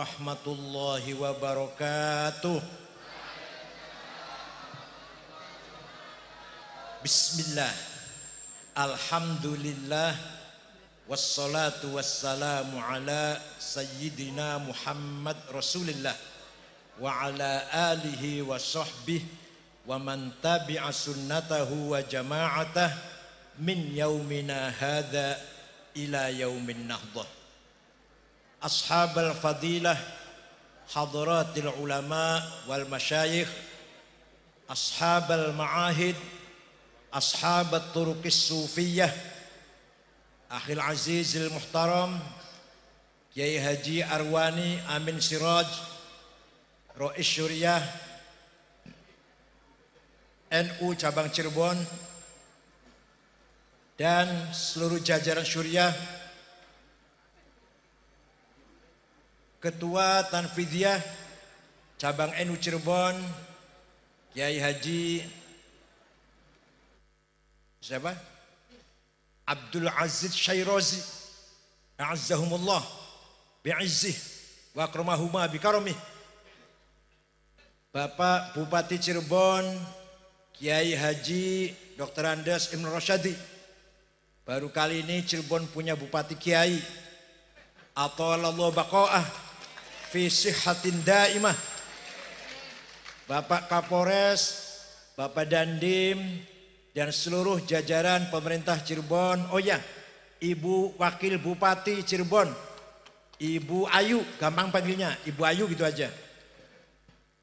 warahmatullahi wabarakatuh. Bismillah. Alhamdulillah. Wassalatu wassalamu ala sayyidina Muhammad Rasulillah wa ala alihi wa sahbihi wa man tabi'a sunnatahu wa jama'atah min yaumina hadha ila yaumin nahdah. Ashabal fadilah, hadratil ulama wal masyayikh, ashabal ma'ahid, ashabat turuqis sufiyah, akhil azizil muhtaram Kiai Haji Arwani Amin Siraj, Rais Syuriah NU cabang Cirebon dan seluruh jajaran Syuriah, Ketua Tanfidiyah cabang NU Cirebon Kiai Haji siapa? Abdul Aziz Syairozi a'azzahumullah bi'izzih wa akramahuma bikaramih. Bapak Bupati Cirebon Kiai Haji Dr. Andes Ibn Rosyadi. Baru kali ini Cirebon punya Bupati Kiai. Atalallahu baqa'ah fi sihhatin daimah. Bapak Kapolres, Bapak Dandim, dan seluruh jajaran pemerintah Cirebon. Oh ya, Ibu Wakil Bupati Cirebon, Ibu Ayu, gampang panggilnya, Ibu Ayu gitu aja.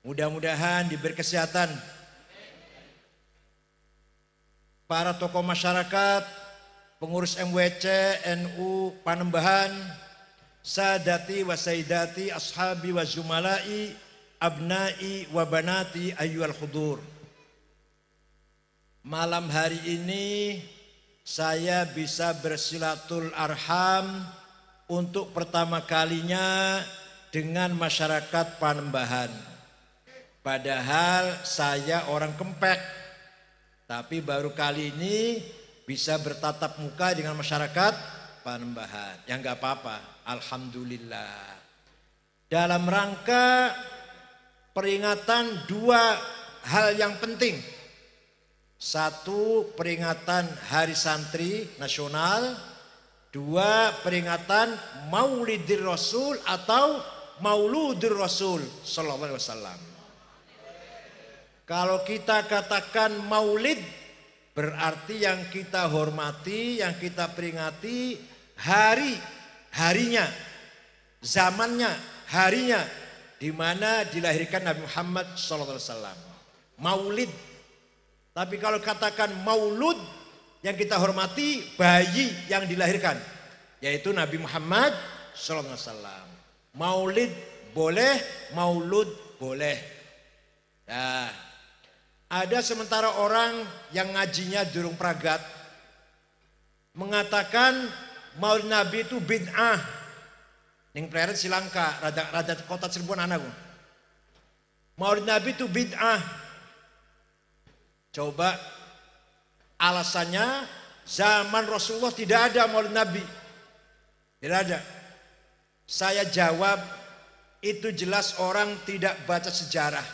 Mudah-mudahan diberi kesehatan. Para tokoh masyarakat, pengurus MWC, NU, Panembahan, sadati wa saidati, ashabi wa zumalai, abnai wa banati ayyuhal khudur. Malam hari ini saya bisa bersilatul arham untuk pertama kalinya dengan masyarakat Panembahan. Padahal saya orang Kempek, tapi baru kali ini bisa bertatap muka dengan masyarakat Panembahan. Ya enggak apa-apa, alhamdulillah. Dalam rangka peringatan dua hal yang penting. Satu, peringatan Hari Santri Nasional. Dua, peringatan Maulidir Rasul atau Mauludur Rasul sallallahu alaihi wasallam. Kalau kita katakan maulid, berarti yang kita hormati, yang kita peringati harinya, zamannya, harinya di mana dilahirkan Nabi Muhammad sallallahu alaihi wasallam. Maulid. Tapi kalau katakan maulud, yang kita hormati bayi yang dilahirkan, yaitu Nabi Muhammad sallallahu alaihi wasallam. Maulid boleh, maulud boleh. Nah, ada sementara orang yang ngajinya durung pragat mengatakan maulid Nabi itu bid'ah. Ning pleret Silangka, rada kota Cirebon anakku. Maulid Nabi itu bid'ah. Coba alasannya zaman Rasulullah tidak ada maulid Nabi. Tidak ada. Saya jawab itu jelas orang tidak baca sejarah.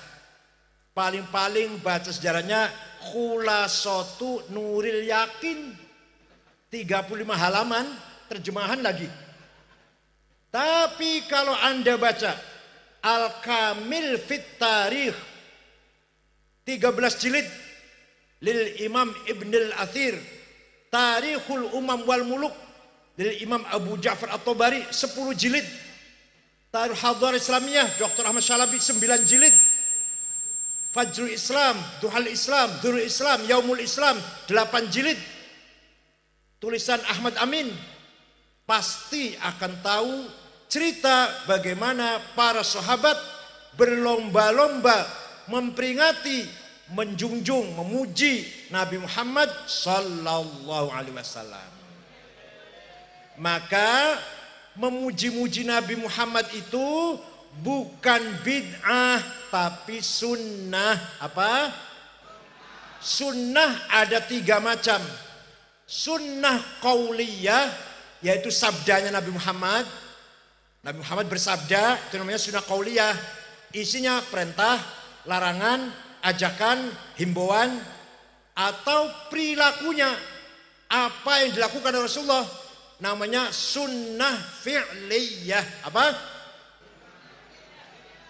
Paling-paling baca sejarahnya Khulasatu Nuril Yakin. 35 halaman terjemahan lagi. Tapi kalau Anda baca Al-Kamil Fit Tarikh 13 jilid lil Imam Ibn al-Athir, Tarikhul Umam wal Muluk lil Imam Abu Ja'far At-Tabari 10 jilid, Tarikh Hadar Islamiyah Dr. Ahmad Syalabi 9 jilid, Fajrul Islam, Duhal Islam, Durul Islam, Yaumul Islam 8 jilid, tulisan Ahmad Amin. Pasti akan tahu cerita bagaimana para sahabat berlomba-lomba memperingati, menjunjung, memuji Nabi Muhammad sallallahu alaihi wasallam. Maka memuji-muji Nabi Muhammad itu bukan bid'ah tapi sunnah. Apa? Sunnah ada 3 macam. Sunnah qauliyah, yaitu sabdanya Nabi Muhammad. Nabi Muhammad bersabda, itu namanya sunnah qauliyah. Isinya perintah, larangan, ajakan, himbauan, atau perilakunya. Apa yang dilakukan oleh Rasulullah namanya sunnah fi'liyah. Apa?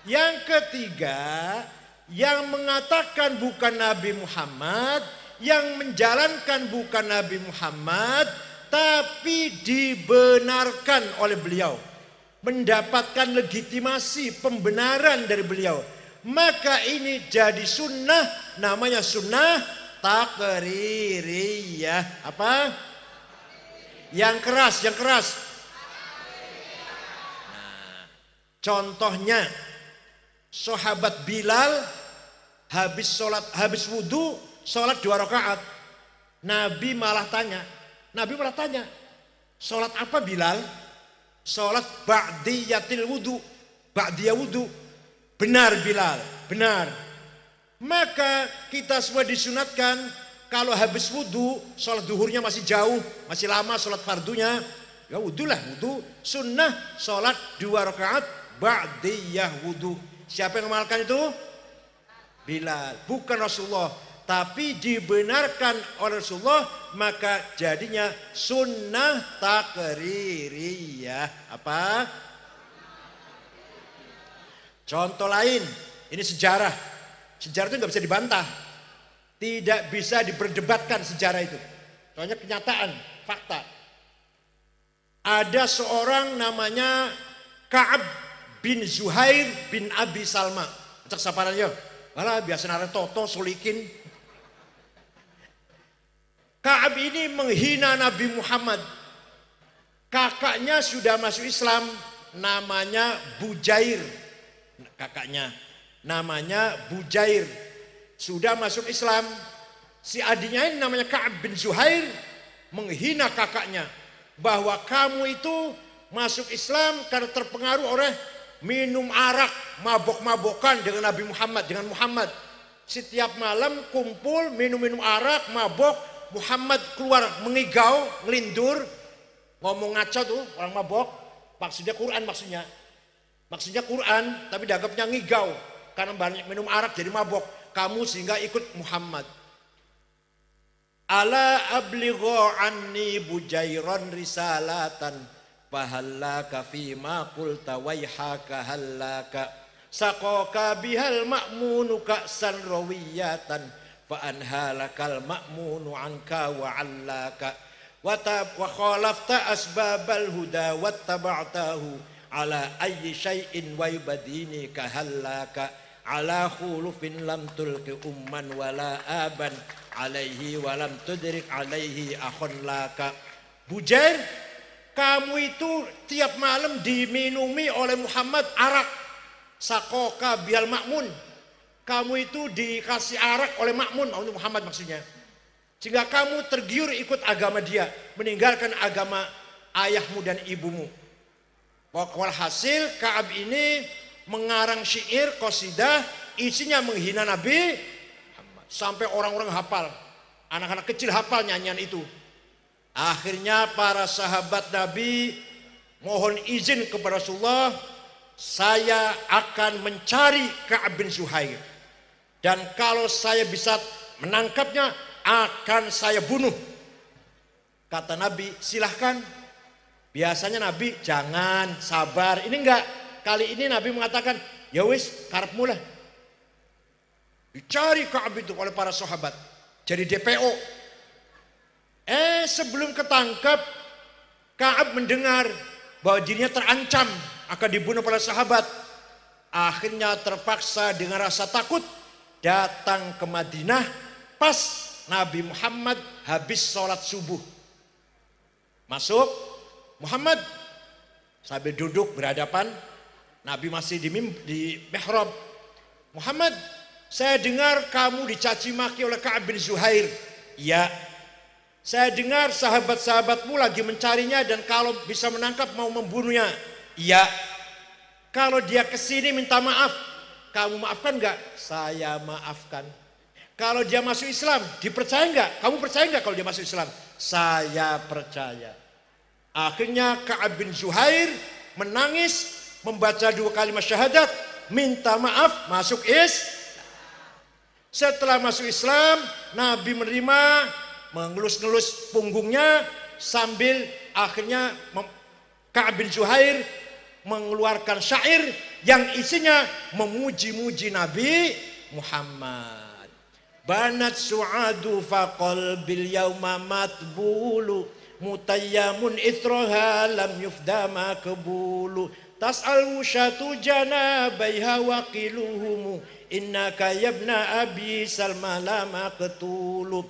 Yang ketiga, yang mengatakan bukan Nabi Muhammad, yang menjalankan bukan Nabi Muhammad, tapi dibenarkan oleh beliau, mendapatkan legitimasi pembenaran dari beliau, maka ini jadi sunnah, namanya sunnah takririyah. Apa? Yang keras, yang keras. Nah, contohnya sahabat Bilal habis wudu, sholat 2 rakaat. Nabi malah tanya, sholat apa Bilal? Sholat ba'diyatil wudu, ba'diyah wudu. Benar Bilal, benar. Maka kita semua disunatkan kalau habis wudu, sholat duhurnya masih jauh, masih lama sholat fardunya, ya wudu lah, wudu. Sunnah sholat 2 rakaat ba'diyah wudu. Siapa yang mengamalkan itu? Bilal, bukan Rasulullah, tapi dibenarkan oleh Rasulullah, maka jadinya sunnah takririyah. Apa? Contoh lain, ini sejarah. Sejarah itu nggak bisa dibantah, tidak bisa diperdebatkan sejarah itu. Soalnya kenyataan, fakta. Ada seorang namanya Ka'ab bin Zuhair bin Abi Salma. Cek saparannya. Malah biasa nara toto solikin. Ka'ab ini menghina Nabi Muhammad. Kakaknya sudah masuk Islam, namanya Bujair. Kakaknya namanya Bujair sudah masuk Islam. Si adiknya ini namanya Ka'ab bin Zuhair menghina kakaknya bahwa kamu itu masuk Islam karena terpengaruh oleh minum arak, mabok-mabokan dengan Nabi Muhammad, dengan Muhammad. Setiap malam kumpul minum-minum arak, mabok. Muhammad keluar mengigau, ngelindur, ngomong ngaco tuh orang mabok. Maksudnya Quran maksudnya. Maksudnya Quran, tapi dianggapnya ngigau karena banyak minum arak jadi mabok. Kamu sehingga ikut Muhammad. Ala ablighu anni Bujairan risalatan fahallaka fima qulta waihaka hallaka saqaka bihal ma'munu ka'san rawiyatan fa anhalakal ma'munu anka wa 'allaka wa khalafta asbabal huda wattaba'tahu ala ayyi syai'in wa yubadini ka hallaka ala khulufin lam tulqi umman wala aban alaihi wa lam tudrik alaihi akhun laka. Bujair, kamu itu tiap malam diminumi oleh Muhammad arak. Sakoka bial makmun. Kamu itu dikasih arak oleh makmun, Muhammad maksudnya. Sehingga kamu tergiur ikut agama dia, meninggalkan agama ayahmu dan ibumu. Walhasil Ka'ab ini mengarang syair qasidah, isinya menghina Nabi Muhammad. Sampai orang-orang hafal, anak-anak kecil hafal nyanyian itu. Akhirnya para sahabat Nabi mohon izin kepada Rasulullah, saya akan mencari Ka'ab bin Zuhair, dan kalau saya bisa menangkapnya akan saya bunuh. Kata Nabi, silahkan. Biasanya Nabi jangan, sabar. Ini enggak, kali ini Nabi mengatakan ya wis karepmu lah. Dicari Ka'ab itu oleh para sahabat, jadi DPO. Sebelum ketangkap, Ka'ab mendengar bahwa dirinya terancam akan dibunuh para sahabat. Akhirnya terpaksa dengan rasa takut datang ke Madinah pas Nabi Muhammad habis sholat subuh. Masuk, Muhammad sambil duduk berhadapan, Nabi masih di mihrab. Muhammad, saya dengar kamu dicaci maki oleh Ka'ab bin Zuhair. Iya. Saya dengar sahabat-sahabatmu lagi mencarinya dan kalau bisa menangkap mau membunuhnya. Iya. Kalau dia kesini minta maaf, kamu maafkan enggak? Saya maafkan. Kalau dia masuk Islam, dipercaya enggak? Kamu percaya enggak kalau dia masuk Islam? Saya percaya. Akhirnya Ka'ab bin Zuhair menangis, membaca 2 kalimat syahadat, minta maaf, masuk Setelah masuk Islam, Nabi menerima, mengelus-ngelus punggungnya sambil akhirnya Ka'ab bin Zuhair mengeluarkan syair yang isinya memuji-muji Nabi Muhammad. Banat su'adu faqalbil yawma matbulu mutayyamun itraha lam yufda makbulu tas'al wushatu janabaiha waqiluhumu innaka yabna abi salma la maqtulu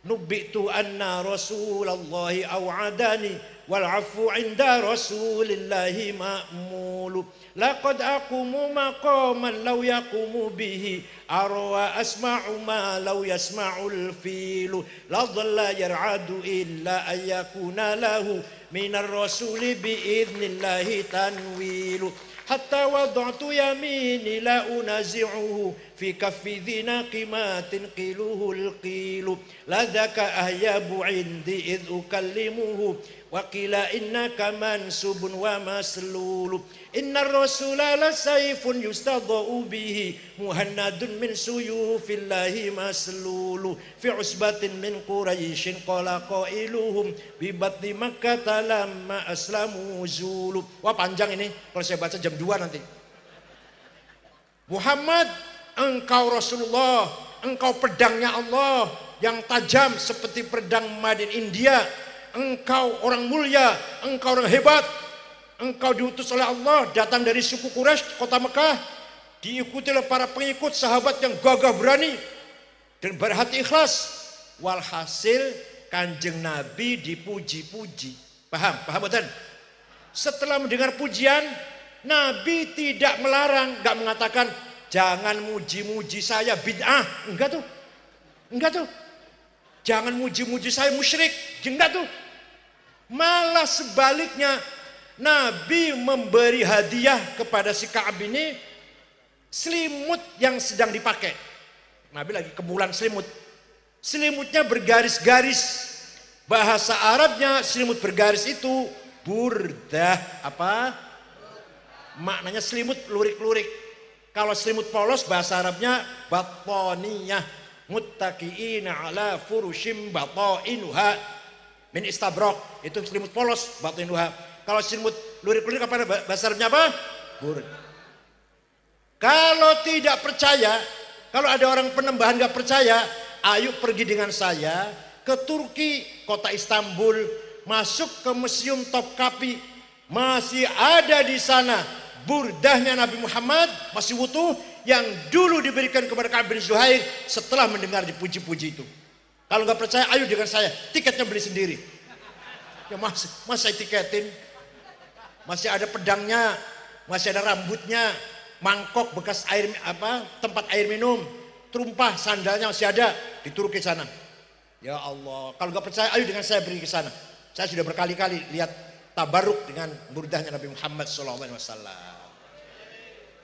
nubbitu anna rasulallahi aw'adani wal afu inda rasulillahi ma'mulu laqad aqumu maqaman law yaqumu bihi arwa asma'u ma law yasma'ul filu la dhalla yar'adu illa ayyakuna lahu minar rasuli biidnillahi tanwilu hatta wada'tu yamini la unazi'uhu fi kaffi dhina qimatin qiluhul qilu la dhaka ahyabu indi idh ukallimuhu wa qila innaka mansubun wa maslulu innar rasula la sayfun yustadha'u bihi muhannadun min suyufillahi maslulu fi usbatin min quraisyin qala qailuhum bi batni makkah lamma aslamu zulu. Wah panjang ini kalau saya baca jam 2 nanti. Muhammad, engkau Rasulullah, engkau pedangnya Allah yang tajam seperti pedang Made in India. Engkau orang mulia, engkau orang hebat, engkau diutus oleh Allah, datang dari suku Quraisy, kota Mekah, diikuti oleh para pengikut sahabat yang gagah berani dan berhati ikhlas. Walhasil Kanjeng Nabi dipuji-puji. Paham betul? Setelah mendengar pujian, Nabi tidak melarang, nggak mengatakan jangan muji-muji saya bid'ah, enggak tuh. Jangan muji-muji saya musyrik, enggak tuh. Malah sebaliknya, Nabi memberi hadiah kepada si Ka'ab ini selimut yang sedang dipakai. Nabi lagi kemulan selimut. Selimutnya bergaris-garis. Bahasa Arabnya selimut bergaris itu burdah. Apa? Maknanya selimut lurik-lurik. Kalau selimut polos bahasa Arabnya batoniyah. Muttaqiina ala furushim batainuha min istabrok, itu selimut polos batinuha. Kalau selimut lurik-lurik apa bahasa Arabnya apa? Burd. Kalau tidak percaya, kalau ada orang penembahan nggak percaya, ayo pergi dengan saya ke Turki, kota Istanbul, masuk ke Museum Topkapi, masih ada di sana burdahnya Nabi Muhammad masih utuh yang dulu diberikan kepada Ka'ab bin Zuhair setelah mendengar dipuji-puji itu. Kalau nggak percaya, ayo dengan saya, tiketnya beli sendiri. Ya mas saya tiketin, masih ada pedangnya, masih ada rambutnya, mangkok bekas air tempat air minum, terumpah sandalnya masih ada di Turki sana. Ya Allah, kalau nggak percaya, ayo dengan saya pergi ke sana. Saya sudah berkali-kali lihat tabaruk dengan burdahnya Nabi Muhammad SAW.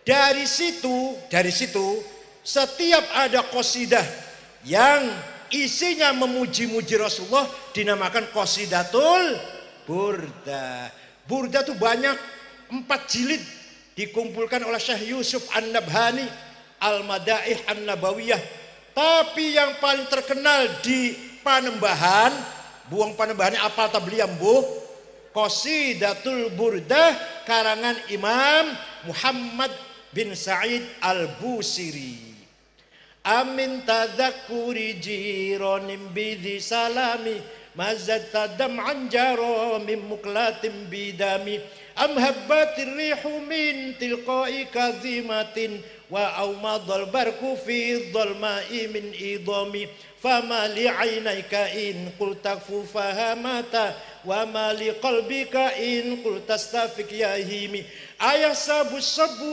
Dari situ setiap ada qasidah yang isinya memuji-muji Rasulullah dinamakan qasidatul burdah. Burdah itu banyak, 4 jilid dikumpulkan oleh Syekh Yusuf An-Nabhani Al-Madaih An-Nabawiyah. Tapi yang paling terkenal di Panembahan, buang Panembahannya apa tabliyam bu? Qasidatul Burdah karangan Imam Muhammad bin Sa'id Al-Busiri. Amin tadzakkuri jiranim bidhi salami mazat dam'an jaro min muklatin bidami am habbatir rihu min tilqa'i kadhimatin wa awmadal barku fi dhalma'i min idami fama li 'ainayka in qulta fahamata wa ma li qalbika in qulta astafik ya himi ayah sabu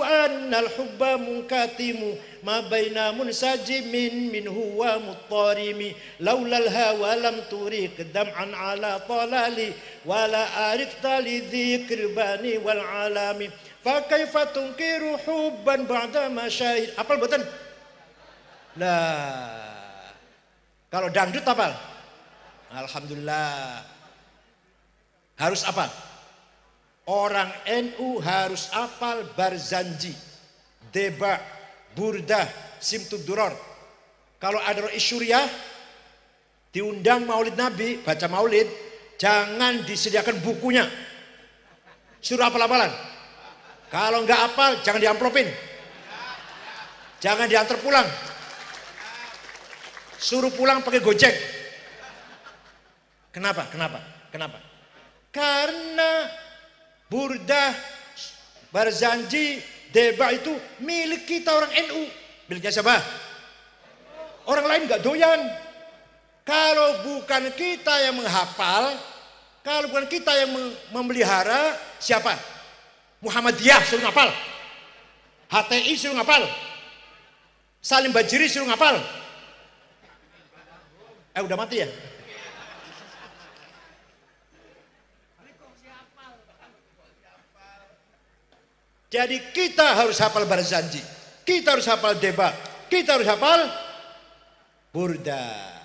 annal hubba munkatimu ma baina munsajimin minhu wa muttarimi laulal hawa lam turiq dam'an ala talali wala arifta li dzikr bani wal alami fa kaifa tunkiru hubban ba'da masyahid. Apal betul? Lah kalau dangdut apal? Alhamdulillah. Harus apa? Orang NU harus hafal Barzanji, Deba, Burdah, Simtud Duror. Kalau ada Rois Syuriah diundang maulid Nabi, baca maulid, jangan disediakan bukunya, suruh hafal-hafalan. Kalau nggak hafal jangan diamplopin, jangan diantar pulang, suruh pulang pakai Gojek. Kenapa? Karena Burdah, Barzanji, Deba itu milik kita orang NU. Miliknya siapa? Orang lain nggak doyan. Kalau bukan kita yang menghafal, kalau bukan kita yang memelihara, siapa? Muhammadiyah suruh ngapal, HTI suruh ngapal, Salim Bajiri suruh ngapal. Udah mati ya? Jadi kita harus hafal Barzanji, kita harus hafal Deba, kita harus hafal Burdah.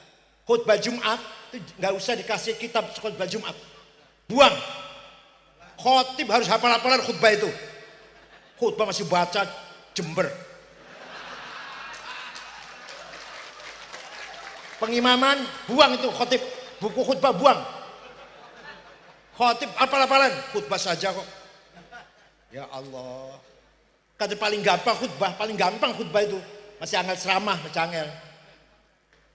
Khutbah Jumat itu nggak usah dikasih kitab khutbah Jumat, buang. Khotib harus hafal-hafalan khutbah itu. Khutbah masih baca Jember. Pengimaman buang itu khotib, buku khutbah buang. Khotib hafal-hafalan, khutbah saja kok. Ya Allah, kata paling gampang khutbah itu masih angel ceramah, masih angel.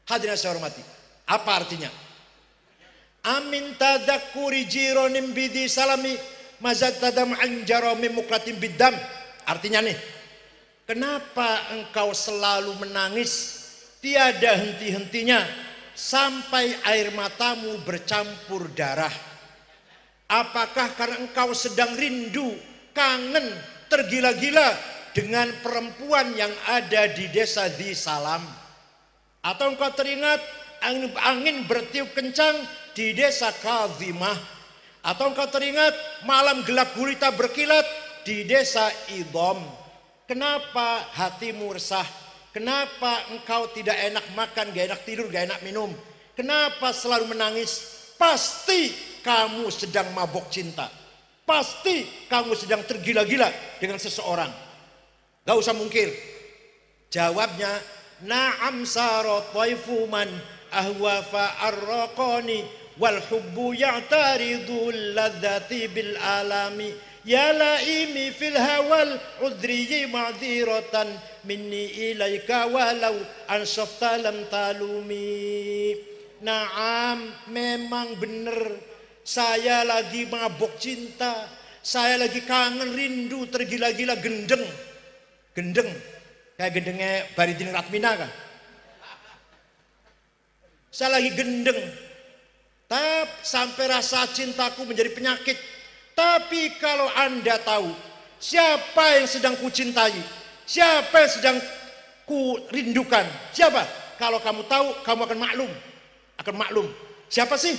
Hadirin saya hormati, apa artinya? Amin tadakuri jironim bidi salami mazat tadam anjarami muklatim bidam. Artinya nih, kenapa engkau selalu menangis tiada henti-hentinya sampai air matamu bercampur darah? Apakah karena engkau sedang rindu, kangen, tergila-gila dengan perempuan yang ada di desa di Salam? Atau engkau teringat angin bertiup kencang di desa Kazimah? Atau engkau teringat malam gelap gulita berkilat di desa Idom? Kenapa hatimu resah? Kenapa engkau tidak enak makan, gak enak tidur, gak enak minum? Kenapa selalu menangis? Pasti kamu sedang mabok cinta. Pasti kamu sedang tergila-gila dengan seseorang. Gak usah mungkir. Jawabnya, na'am saro taifu man ahwa fa'arraqani wal hubbu ya'taridul ladzati bil alami ya laimi fil hawal udriyi ma'dziratan minni ilaika walau ansafta lam talumi. Naam, memang benar, saya lagi mabok cinta, saya lagi kangen, rindu, tergila-gila, gendeng kayak gendengnya Baridin Ratmina kan. Saya lagi gendeng, sampai rasa cintaku menjadi penyakit. Tapi kalau Anda tahu siapa yang sedang kucintai, siapa yang sedang ku rindukan, siapa? Kalau kamu tahu, kamu akan maklum. Siapa sih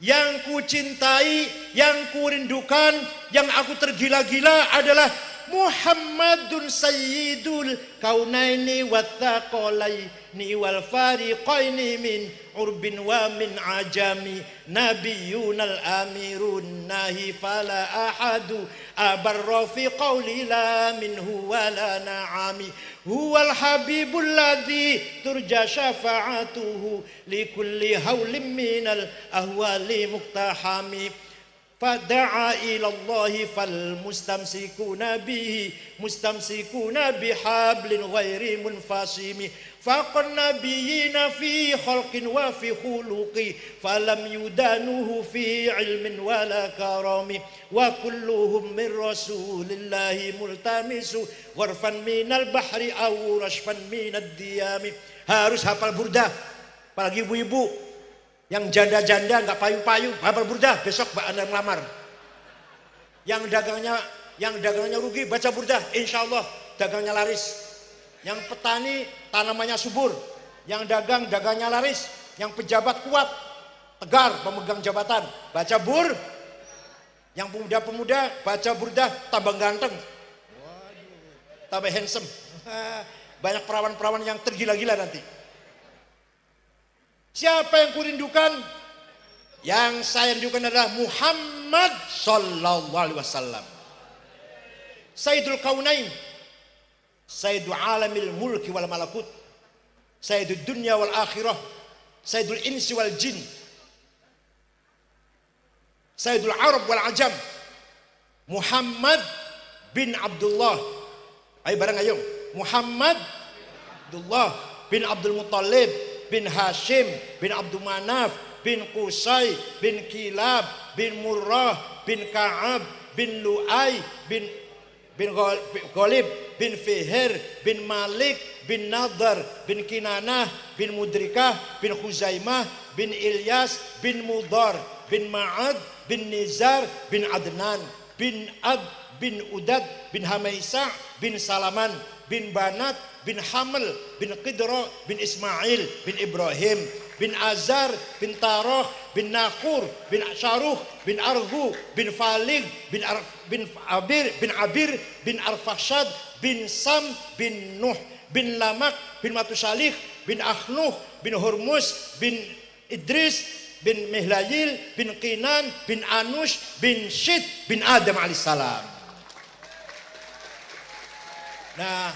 yang ku cintai, yang ku rindukan, yang aku tergila-gila adalah Muhammadun sayyidul kaunaini wathaqalaini wal fariqaini min urbin wa min ajami nabiyunal amirun nahi fala ahadu abarra fi qawli la minhu wala na'ami huwal habibul ladzi turja syafa'atuhu likulli hawlim minal ahwali muktahami fada'a ilallahi fal mustamsikuna bihi mustamsikuna bihablin ghairi munfasimi faqan nabiyina fi khalqin wa fi khuluqi falam yudanuhu fi ilmin wala karami wa kulluhum min rasulillahi multamisu gharfan minal bahri aw rashfan minad diyami. Harus hafal Burdah, apalagi ibu-ibu yang janda-janda nggak payu-payu, hafal Burdah, besok Anda melamar. Yang dagangnya rugi, baca Burdah, insya Allah dagangnya laris. Yang petani tanamannya subur, yang dagangnya laris, yang pejabat kuat, tegar pemegang jabatan, baca Yang pemuda-pemuda baca Burdah, tambah ganteng, tambah handsome. Banyak perawan-perawan yang tergila-gila nanti. Siapa yang kurindukan? Yang saya rindukan adalah Muhammad Muhammad sallallahu alaihi wasallam. Sayyidul Kaunain, Sayyidul Alamil Mulki wal Malakut, Sayyidul Dunya wal Akhirah, Sayyidul Insi wal Jin, Sayyidul Arab wal Ajam, Muhammad bin Abdullah. Ayo bareng ayo. Muhammad Abdullah bin Abdul Muttalib bin Hashim bin Abdul Manaf bin Qusay bin Kilab bin Murrah bin Ka'ab bin Lu'ay bin Ghalib bin Fihir bin Malik bin Nadar bin Kinanah bin Mudrikah bin Khuzaimah bin Ilyas bin Mudar bin Ma'ad bin Nizar bin Adnan bin Ab bin Udad bin Hamaisa bin Salaman bin Banat bin Haml bin Qidra bin Ismail bin Ibrahim bin Azar bin Taroh bin Nakur bin Syaruh bin Arhu bin Falig bin Abir bin Arfashad bin Sam bin Nuh bin Lamak bin Matusalih bin Akhnuh bin Hormuz bin Idris bin Mihlayil bin Qinan bin Anush bin Syed bin Adam alaihissalam. Nah,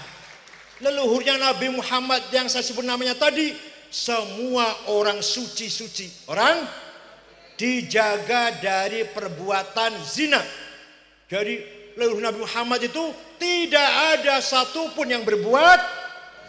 leluhurnya Nabi Muhammad yang saya sebut namanya tadi, semua orang suci-suci. Orang dijaga dari perbuatan zina. Jadi leluhur Nabi Muhammad itu tidak ada satupun yang berbuat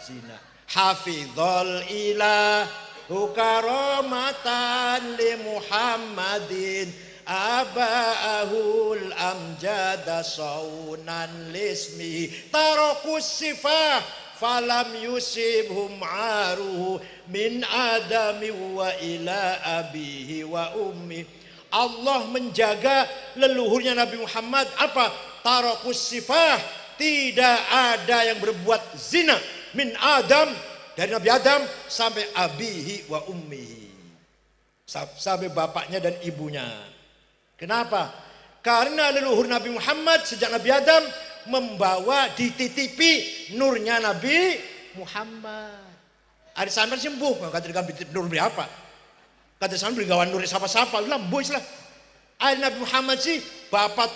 zina. Hafizul ilahu karamatan li Muhammadin aba'ahul amjada saunan lismi tarakus sifah falam yusibhum aruhu min adami wa ila abihi wa ummi. Allah menjaga leluhurnya Nabi Muhammad apa? Tarakus sifah, tidak ada yang berbuat zina min Adam, dari Nabi Adam sampai abihi wa ummihi, sampai bapaknya dan ibunya. Kenapa? Karena leluhur Nabi Muhammad sejak Nabi Adam membawa dititipi nurnya Nabi Muhammad. Ada sampai sembuh, kata nur berapa? Kata sampai gawan nur siapa-siapa, lambois lah. Ada Nabi Muhammad sih bapak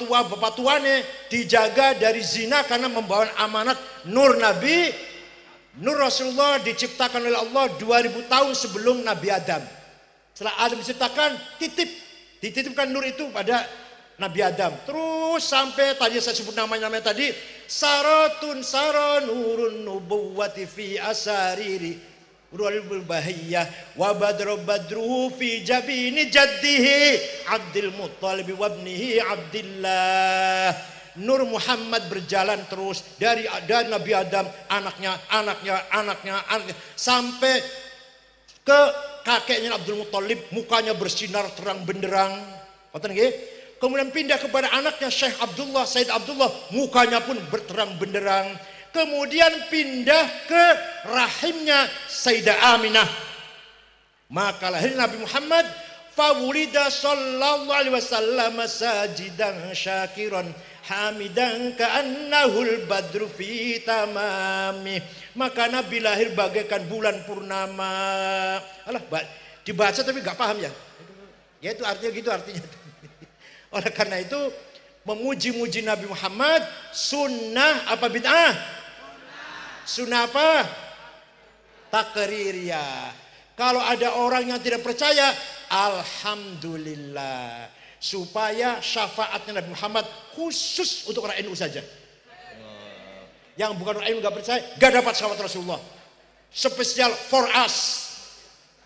tuanya dijaga dari zina karena membawa amanat nur Nabi. Nur Rasulullah diciptakan oleh Allah 2000 tahun sebelum Nabi Adam. Setelah Adam diciptakan, dititipkan nur itu pada Nabi Adam. Terus sampai tadi saya sebut namanya tadi, saratun saranurun nubuwati fi asariri urul bahiyah wa badruhu fi jabini jaddihi Abdul Muttalib wa ibnihi Abdillah. Nur Muhammad berjalan terus dari Nabi Adam, anaknya sampai ke kakeknya Abdul Muttalib, mukanya bersinar terang benderang. Kemudian pindah kepada anaknya Syekh Abdullah, Said Abdullah, mukanya pun berterang benderang. Kemudian pindah ke rahimnya Sayyidah Aminah. Maka lahir Nabi Muhammad, fawulida sallallahu alaihi wasallam sajidan syakiran hamidan ka'annahul badru fi tamami. Maka Nabi lahir bagaikan bulan purnama. Alah, dibaca tapi gak paham ya. Ya itu artinya gitu artinya. Oleh karena itu memuji-muji Nabi Muhammad sunnah apa bid'ah? Sunnah apa? Takririyah. Kalau ada orang yang tidak percaya, alhamdulillah, supaya syafaatnya Nabi Muhammad khusus untuk orang NU saja. Yang bukan orang NU gak percaya, gak dapat syafaat Rasulullah. Spesial for us,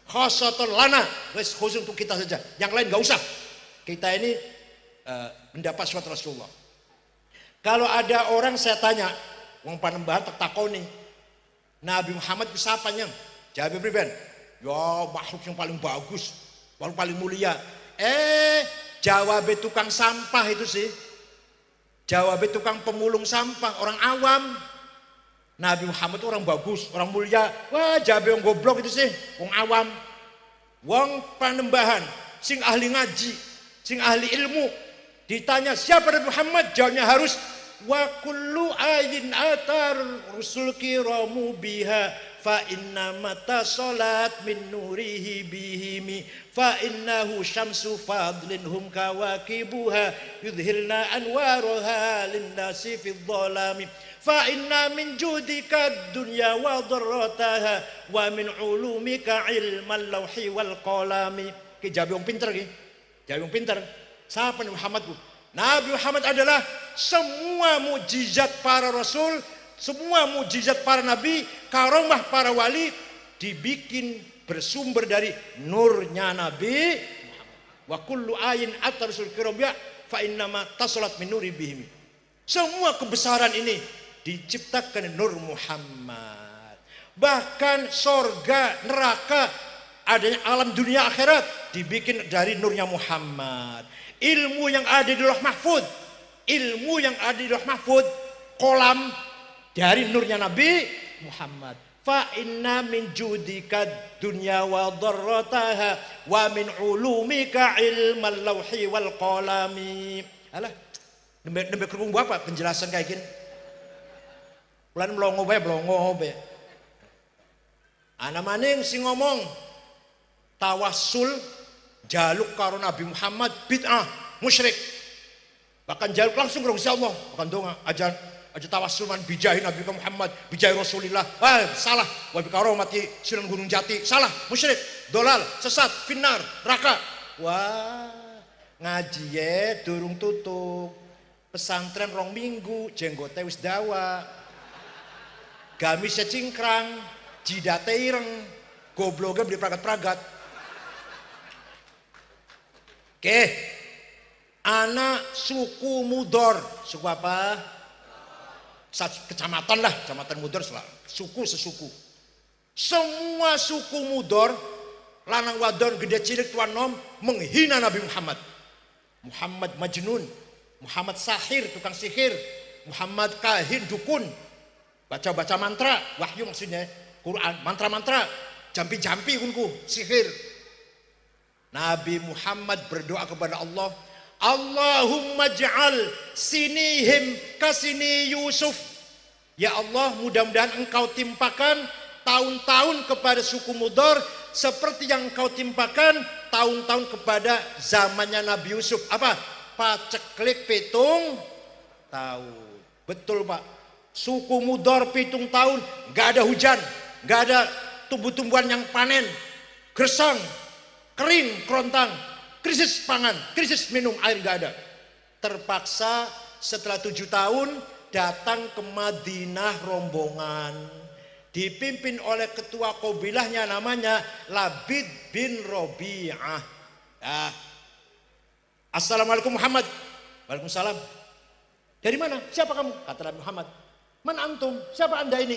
khosatun lana, khusus untuk kita saja. Yang lain gak usah. Kita ini mendapat syafaat Rasulullah. Kalau ada orang saya tanya, wong panembahan takoni, Nabi Muhammad itu siapanya? Jawab pribadi, ya makhluk yang paling bagus, paling mulia. Jawab tukang sampah itu sih. Jawab tukang pemulung sampah, orang awam. Nabi Muhammad itu orang bagus, orang mulia. Wah, jawab yang goblok itu sih, wong awam. Wong panembahan, sing ahli ngaji, sing ahli ilmu. Ditanya siapa Nabi Muhammad, jawabnya harus wa kullu ayin atar rusul kiramu biha fa inna mata salat min nurihi bihimi fa innahu syamsu fadlin hum kawakibuha yudhilna anwaruha linnasi fi dhalami fa inna min judika dunya wa dharrataha wa min ulumika ilmal lawhi wal qalami. Ki jabe wong pinter ki. Jabe wong pinter. Siapa nih Muhammad? Nabi Muhammad adalah semua mujizat para rasul, semua mujizat para nabi, karomah para wali dibikin bersumber dari nurnya Nabi. Wa kullu ayin atar rusul kirabia fa innama tasalat min nuri bihim. Semua kebesaran ini diciptakan nur Muhammad. Bahkan sorga, neraka, adanya alam dunia akhirat dibikin dari nurnya Muhammad. Ilmu yang ada di Lauh Mahfud, ilmu yang ada di Lauh Mahfud, kolam dari nurnya Nabi Muhammad. Fa inna min judika dunya wa dharrataha wa min ulumika ilmal lawhi wal qalami. Alah, nembe kerung apa penjelasan kayak gini? Ulan melongo bae. Ana maning sing ngomong tawassul jaluk karo Nabi Muhammad bid'ah musyrik. Bahkan jaluk langsung ke Gusti Allah, bahkan donga aja tawassul man bijahi Nabi Muhammad, bijahi Rasulillah. Salah. Wa bi karomati Sunan Gunung Jati. Salah, musyrik, dolal, sesat, finnar, neraka. Wah, ngaji ye durung tutup. Pesantren rong minggu, jenggote wis dawa. Gamis cingkrang, jidate ireng, gobloge beli pragat-pragat. Oke, anak suku Mudor, suku apa? Kecamatan lah, kecamatan Mudor, suku sesuku. Semua suku Mudor, lanang wadon gede cilik tuan nom menghina Nabi Muhammad. Muhammad Majnun, Muhammad Sahir, tukang sihir, Muhammad kahin dukun, baca-baca mantra, wahyu maksudnya, Quran, mantra-mantra, jampi-jampi kunku, sihir. Nabi Muhammad berdoa kepada Allah, Allahumma ja'al sinihim kasini Yusuf. Ya Allah, mudah-mudahan engkau timpakan tahun-tahun kepada suku Mudor seperti yang engkau timpakan tahun-tahun kepada zamannya Nabi Yusuf. Apa? Paceklik pitung tahun. Betul Pak. Suku Mudor pitung tahun gak ada hujan, gak ada tumbuh-tumbuhan yang panen, gersang, kering, kerontang, krisis pangan, krisis minum air gak ada. Terpaksa setelah 7 tahun datang ke Madinah rombongan dipimpin oleh ketua kabilahnya namanya Labid bin Robi'ah. Assalamualaikum Muhammad. Waalaikumsalam. Dari mana? Siapa kamu? Kata Nabi Muhammad. Man antum? Siapa anda ini?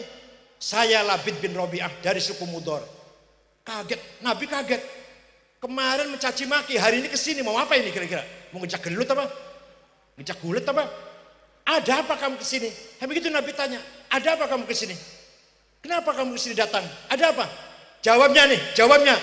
Saya Labid bin Robi'ah dari suku Mudor. Kaget, Nabi kaget. Kemarin mencaci maki, hari ini kesini mau apa ini kira-kira? Mau ngejak gelut apa? Ngejak gulet apa? Ada apa kamu kesini? Begitu Nabi tanya, ada apa kamu kesini? Kenapa kamu kesini datang? Ada apa? Jawabnya nih, jawabnya.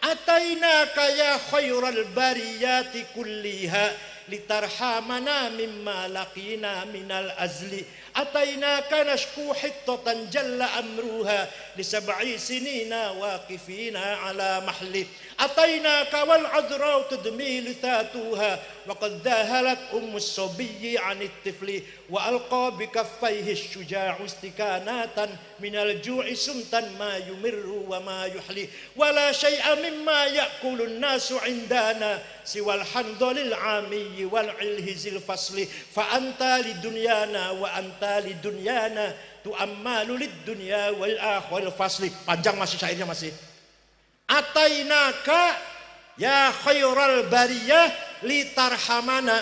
Atainaka ya khairal bariyati kulliha litarhamana mimma laqina minal azli. Atainaka nashku hittatan jalla amruha li sab'i sinina waqifina ala mahli. Atainaka wal adra tudmi litatuha wa qad dhahalat ummus sabiyyi 'anit tifli wa alqa bi kaffayhi ash-shuja'u istikanatan minal ju'i sumtan ma yumirru wa ma yuhli wa la shay'a mimma ya'kulu an-nasu 'indana siwal handalil 'amiyyi wal 'ilhizil fasli fa anta lidunyana wa anta lidunyana tu'ammalu lid-dunya wal akhiril fasli. Panjang masih syairnya masih. Atainaka ya khairal bariyah litarhamana.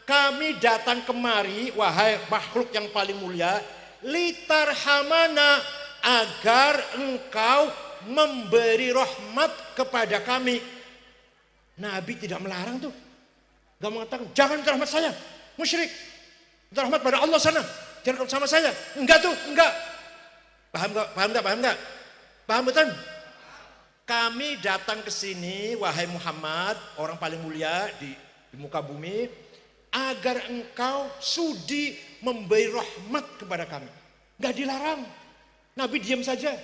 Kami datang kemari wahai makhluk yang paling mulia litarhamana agar engkau memberi rahmat kepada kami. Nabi tidak melarang tuh. Gak mengatakan jangan minta rahmat saya, musyrik. Minta rahmat pada Allah sana. Jangan sama saya. Enggak tuh, enggak. Paham enggak? Paham enggak? Paham enggak? Paham betul? Kami datang ke sini wahai Muhammad, orang paling mulia di muka bumi, agar engkau sudi memberi rahmat kepada kami. Gak dilarang. Nabi diam saja.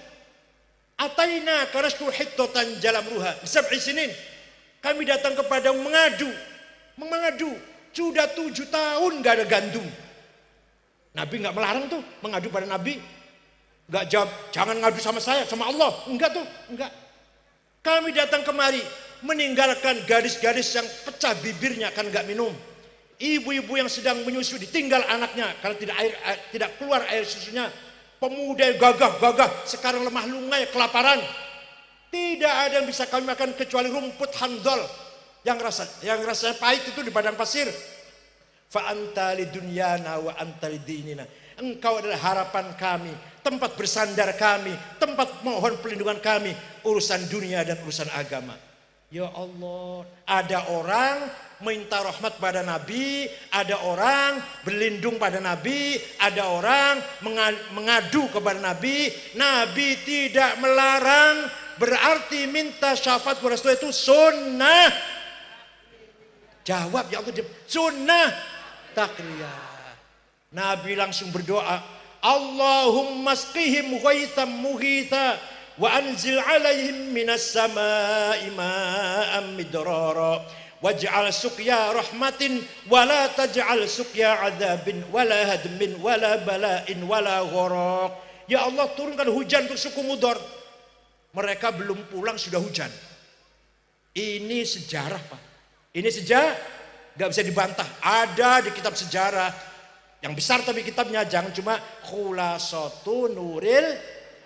Ataina karastu hiddatan jalam ruha. Sab'i sinin. Kami datang kepada mengadu. Sudah 7 tahun gak ada gandum. Nabi gak melarang tuh mengadu pada Nabi. Gak jawab, jangan ngadu sama saya, sama Allah. Enggak tuh, enggak. Kami datang kemari meninggalkan gadis-gadis yang pecah bibirnya kan gak minum. Ibu-ibu yang sedang menyusui ditinggal anaknya karena tidak keluar air susunya. Pemuda yang gagah sekarang lemah lungai kelaparan. Tidak ada yang bisa kami makan kecuali rumput handol yang rasanya pahit itu di padang pasir. Fa anta lidunyana wa anta lidinina. Engkau adalah harapan kami, tempat bersandar kami, tempat mohon perlindungan kami, urusan dunia dan urusan agama. Ya Allah, ada orang minta rahmat pada Nabi, ada orang berlindung pada Nabi, ada orang mengadu kepada Nabi. Nabi tidak melarang, berarti minta syafaat kepada Rasul itu sunnah. Jawab ya Allah, sunnah takriyah. Nabi langsung berdoa, Allahumma asqihim ghaitham mughitha wa anzil alaihim minas samai ma'am midrara waj'al suqya rahmatin wa la taj'al suqya adzabin wala hadmin wala bala'in wala gharaq. Ya Allah, turunkan hujan untuk suku Mudhar. Mereka belum pulang sudah hujan. Ini sejarah, Pak. Ini sejarah gak bisa dibantah. Ada di kitab sejarah yang besar, tapi kitabnya jangan cuma Khulasatu Nuril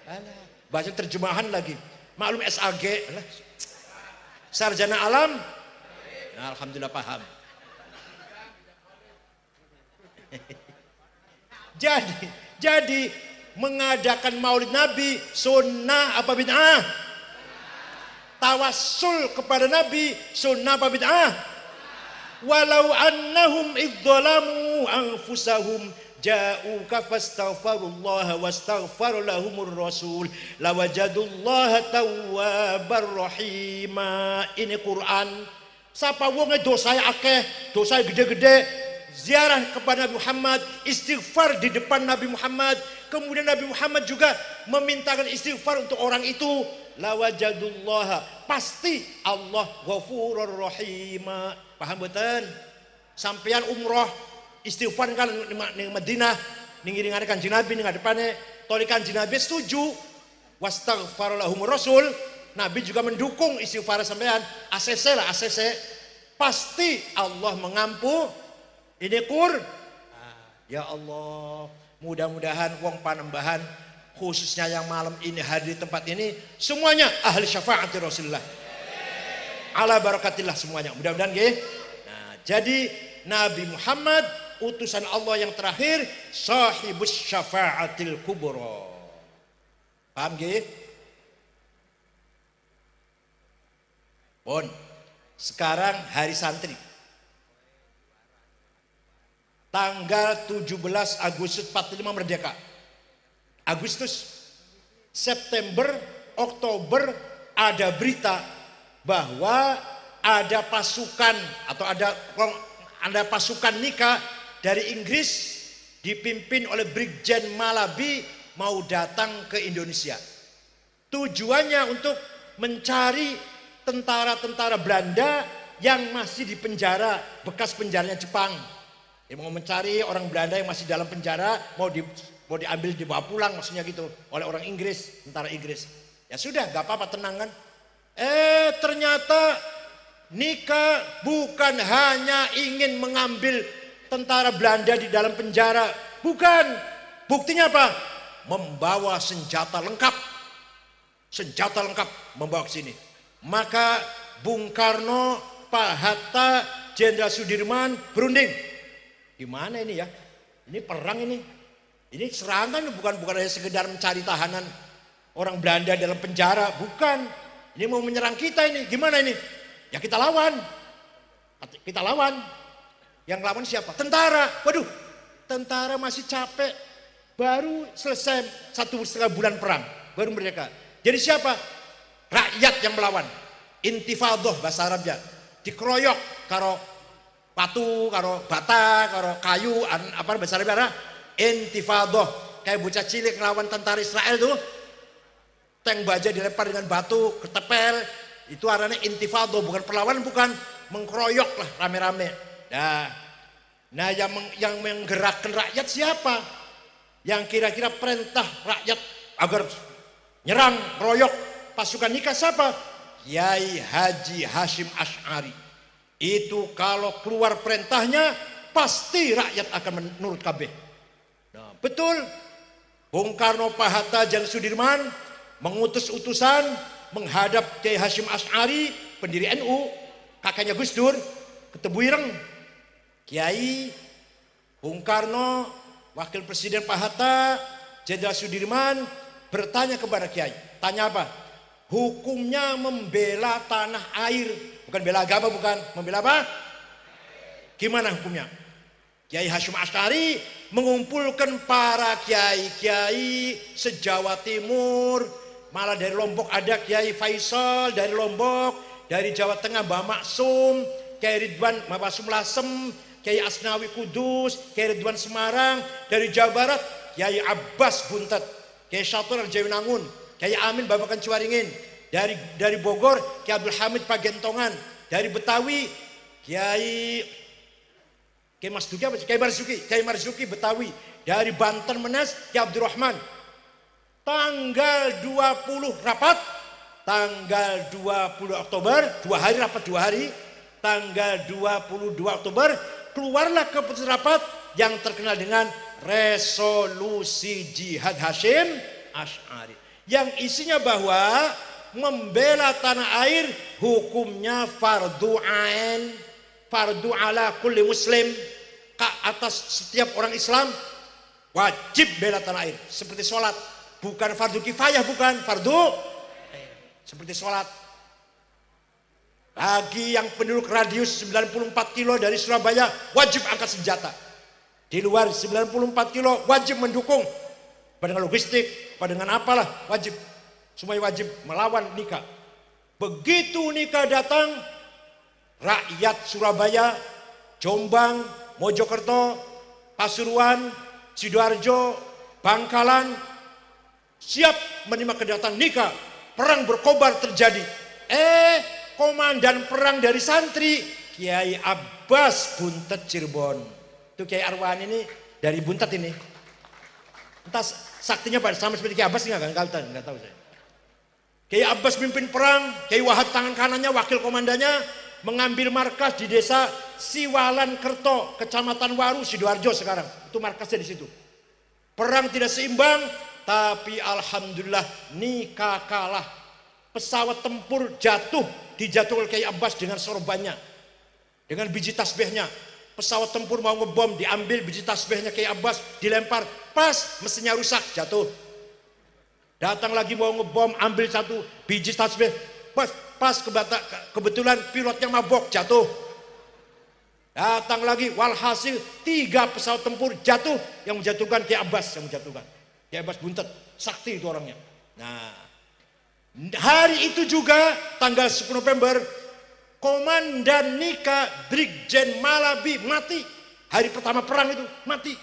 Alam. Baca terjemahan lagi. Maklum SAG, sarjana alam. Nah, alhamdulillah paham. Jadi mengadakan Maulid Nabi sunnah apa bid'ah? Tawassul kepada Nabi sunnah apa bid'ah? Walau annahum idzalamu anfusahum ja'uka fastaghfirullaha wastaghfar lahumur rasul lawajadullaha tawwabar rahima. Ini Quran. Sapa wonge dosae akeh, dosae gede-gede, ziarah kepada Nabi Muhammad, istighfar di depan Nabi Muhammad. Kemudian Nabi Muhammad juga memintakan istighfar untuk orang itu. Lawajadullaha, pasti Allah ghafurur rahima. Paham betul? Sampean umroh istighfar kan di Madinah, ngiringan Kanjeng Nabi ning ngadepane, toli Kanjeng Nabi setuju. Wastaghfar lahumur rasul, Nabi juga mendukung istighfar sampean. ACC lah, ACC. Pasti Allah mengampu. Ini ya Allah, mudah-mudahan wong panembahan khususnya yang malam ini hadir di tempat ini semuanya ahli syafaat Rasulullah. Ala barakatillah semuanya. Mudah-mudahan nggih. Nah, jadi Nabi Muhammad utusan Allah yang terakhir, sahibus syafaatil kubra. Paham nggih? Pun sekarang hari santri. Tanggal 17 Agustus 45 merdeka. Agustus, September, Oktober ada berita bahwa ada pasukan atau ada pasukan nikah dari Inggris dipimpin oleh Brigjen Malabi mau datang ke Indonesia. Tujuannya untuk mencari tentara-tentara Belanda yang masih di penjara, bekas penjaranya Jepang. Dia mau mencari orang Belanda yang masih dalam penjara, mau diambil dibawa pulang maksudnya gitu oleh orang Inggris, tentara Inggris. Ya sudah, gak apa-apa, tenang kan. Ternyata nikah bukan hanya ingin mengambil tentara Belanda di dalam penjara, bukan. Buktinya apa? Membawa senjata lengkap membawa ke sini. Maka Bung Karno, Pak Hatta, Jenderal Sudirman berunding. Gimana ini ya? Ini perang ini. Ini serangan, bukan hanya sekedar mencari tahanan orang Belanda dalam penjara, bukan. Ini mau menyerang kita ini. Gimana ini? Ya kita lawan. Yang lawan siapa? Tentara. Waduh, tentara masih capek. Baru selesai 1,5 bulan perang, baru merdeka. Jadi siapa? Rakyat yang melawan. Intifadah bahasa Arabnya. Dikeroyok karo batu, karo bata, karo kayu, apa bahasa Arabnya? Intifadah. Kayak bocah cilik ngelawan tentara Israel tuh. Tank baja dilempar dengan batu, ketepel. Itu arahnya intifadah, bukan perlawanan, bukan mengkeroyok lah rame-rame. Nah yang menggerakkan rakyat siapa? Yang kira-kira perintah rakyat agar nyerang, keroyok pasukan nikah siapa? Kiai Haji Hashim Asy'ari. Itu kalau keluar perintahnya pasti rakyat akan menurut kabeh. Nah, betul. Bung Karno, Pak Hatta, dan Sudirman mengutus utusan menghadap Kiai Hashim Asy'ari, pendiri NU, kakaknya Gus Dur, ke Tebuireng. Kiai, Bung Karno, Wakil Presiden Pak Hatta, Jenderal Sudirman bertanya kepada Kiai. Tanya apa? Hukumnya membela tanah air, bukan bela agama, bukan. Membela apa? Gimana hukumnya? Kiai Hashim Asy'ari mengumpulkan para kiai-kiai se-Jawa Timur, malah dari Lombok ada Kiai Faisal dari Lombok, dari Jawa Tengah Mbah Maksum, Kiai Ridwan Mabasum Lasem, Kiai Asnawi Kudus, Kiai Ridwan Semarang, dari Jawa Barat Kiai Abbas Buntet, Kiai Syatur Al-Jawinangun, Kiai Amin Babakan Cuaringin, dari Bogor Kiai Abdul Hamid Pagentongan, dari Betawi Kiai Marzuki apa? Kiai Marzuki Betawi, dari Banten Menes Kiai Abdurrahman. Tanggal 20 rapat, tanggal 20 Oktober, 2 hari rapat, 2 hari, tanggal 22 Oktober keluarlah keputusan rapat yang terkenal dengan resolusi Jihad Hashim Asy'ari, yang isinya bahwa membela tanah air hukumnya fardu ain, fardu ala kulli muslim, atas setiap orang Islam wajib bela tanah air, seperti sholat. Bukan fardu kifayah, bukan fardu seperti sholat. Bagi yang penduduk radius 94 kilo dari Surabaya wajib angkat senjata. Di luar 94 kilo wajib mendukung, dengan logistik, dengan apalah, wajib. Semuanya wajib melawan nikah. Begitu nikah datang, rakyat Surabaya, Jombang, Mojokerto, Pasuruan, Sidoarjo, Bangkalan siap menerima kedatangan nikah. Perang berkobar terjadi. Komandan perang dari santri Kiai Abbas Buntet Cirebon. Itu Kiai Arwan ini dari Buntet ini. Entah saktinya Pak sama seperti Kiai Abbas enggak tahu saya. Kiai Abbas mimpin perang, Kiai Wahab tangan kanannya wakil komandannya mengambil markas di desa Siwalan Kerto, Kecamatan Waru, Sidoarjo sekarang. Itu markasnya di situ. Perang tidak seimbang, tapi alhamdulillah nikah kalah. Pesawat tempur dijatuhkan Kiai Abbas dengan sorbannya, dengan biji tasbihnya. Pesawat tempur mau ngebom, diambil biji tasbihnya Kiai Abbas, dilempar, pas mesinnya rusak, jatuh. Datang lagi mau ngebom, ambil satu biji tasbih, pas kebetulan pilotnya mabok, jatuh. Datang lagi, walhasil 3 pesawat tempur jatuh, yang menjatuhkan Kiai Abbas, Kiai Abbas Buntet, sakti itu orangnya. Nah, hari itu juga tanggal 10 November Komandan Nika Brigjen Malabi mati. Hari pertama perang itu mati.